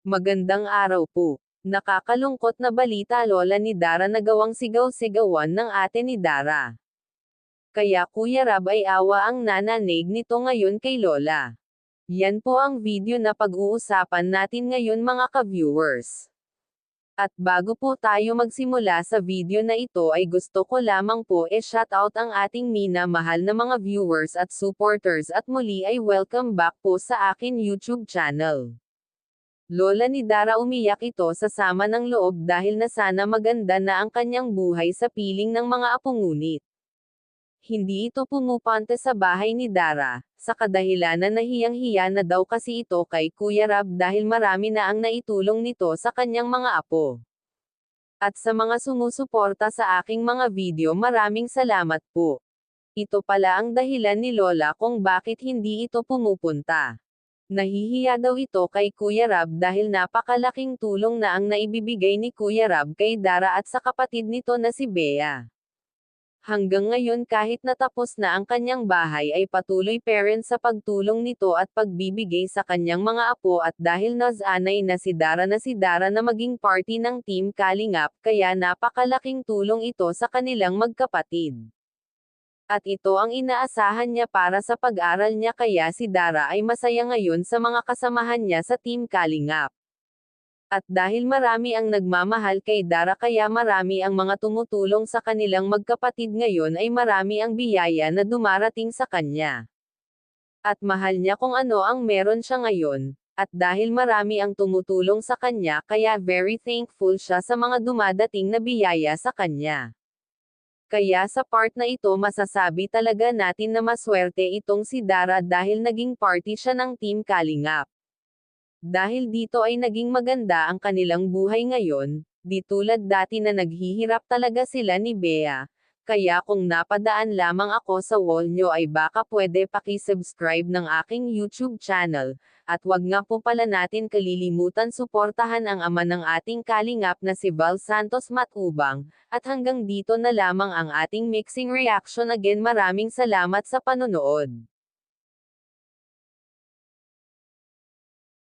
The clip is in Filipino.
Magandang araw po. Nakakalungkot na balita lola ni Dara na gawang sigaw-sigawan ng ate ni Dara. Kaya Kuya Rab ay awa ang nananig nito ngayon kay lola. Yan po ang video na pag-uusapan natin ngayon mga ka-viewers. At bago po tayo magsimula sa video na ito ay gusto ko lamang po shoutout ang ating minamahal na mga viewers at supporters at muli ay welcome back po sa akin YouTube channel. Lola ni Dara umiyak ito sa sama ng loob dahil na sana maganda na ang kanyang buhay sa piling ng mga apo ngunit hindi ito pumupante sa bahay ni Dara, sa kadahilanan na hiyang-hiya na daw kasi ito kay Kuya Rab dahil marami na ang naitulong nito sa kanyang mga apo. At sa mga sumusuporta sa aking mga video maraming salamat po. Ito pala ang dahilan ni Lola kung bakit hindi ito pumupunta. Nahihiya daw ito kay Kuya Rab dahil napakalaking tulong na ang naibibigay ni Kuya Rab kay Dara at sa kapatid nito na si Bea. Hanggang ngayon kahit natapos na ang kanyang bahay ay patuloy pa rin sa pagtulong nito at pagbibigay sa kanyang mga apo at dahil nasanay na si Dara na maging party ng Team Kalingap kaya napakalaking tulong ito sa kanilang magkapatid. At ito ang inaasahan niya para sa pag-aral niya kaya si Dara ay masaya ngayon sa mga kasamahan niya sa Team Kalingap. At dahil marami ang nagmamahal kay Dara kaya marami ang mga tumutulong sa kanilang magkapatid ngayon ay marami ang biyaya na dumarating sa kanya. At mahal niya kung ano ang meron siya ngayon, at dahil marami ang tumutulong sa kanya kaya very thankful siya sa mga dumadating na biyaya sa kanya. Kaya sa part na ito masasabi talaga natin na maswerte itong si Dara dahil naging party siya ng Team Kalingap. Dahil dito ay naging maganda ang kanilang buhay ngayon, di tulad dati na naghihirap talaga sila ni Bea. Kaya kung napadaan lamang ako sa wall nyo ay baka pwede paki-subscribe ng aking YouTube channel, at wag nga po pala natin kalilimutan suportahan ang ama ng ating kalingap na si Val Santos Matubang, at hanggang dito na lamang ang ating mixing reaction again maraming salamat sa panonood.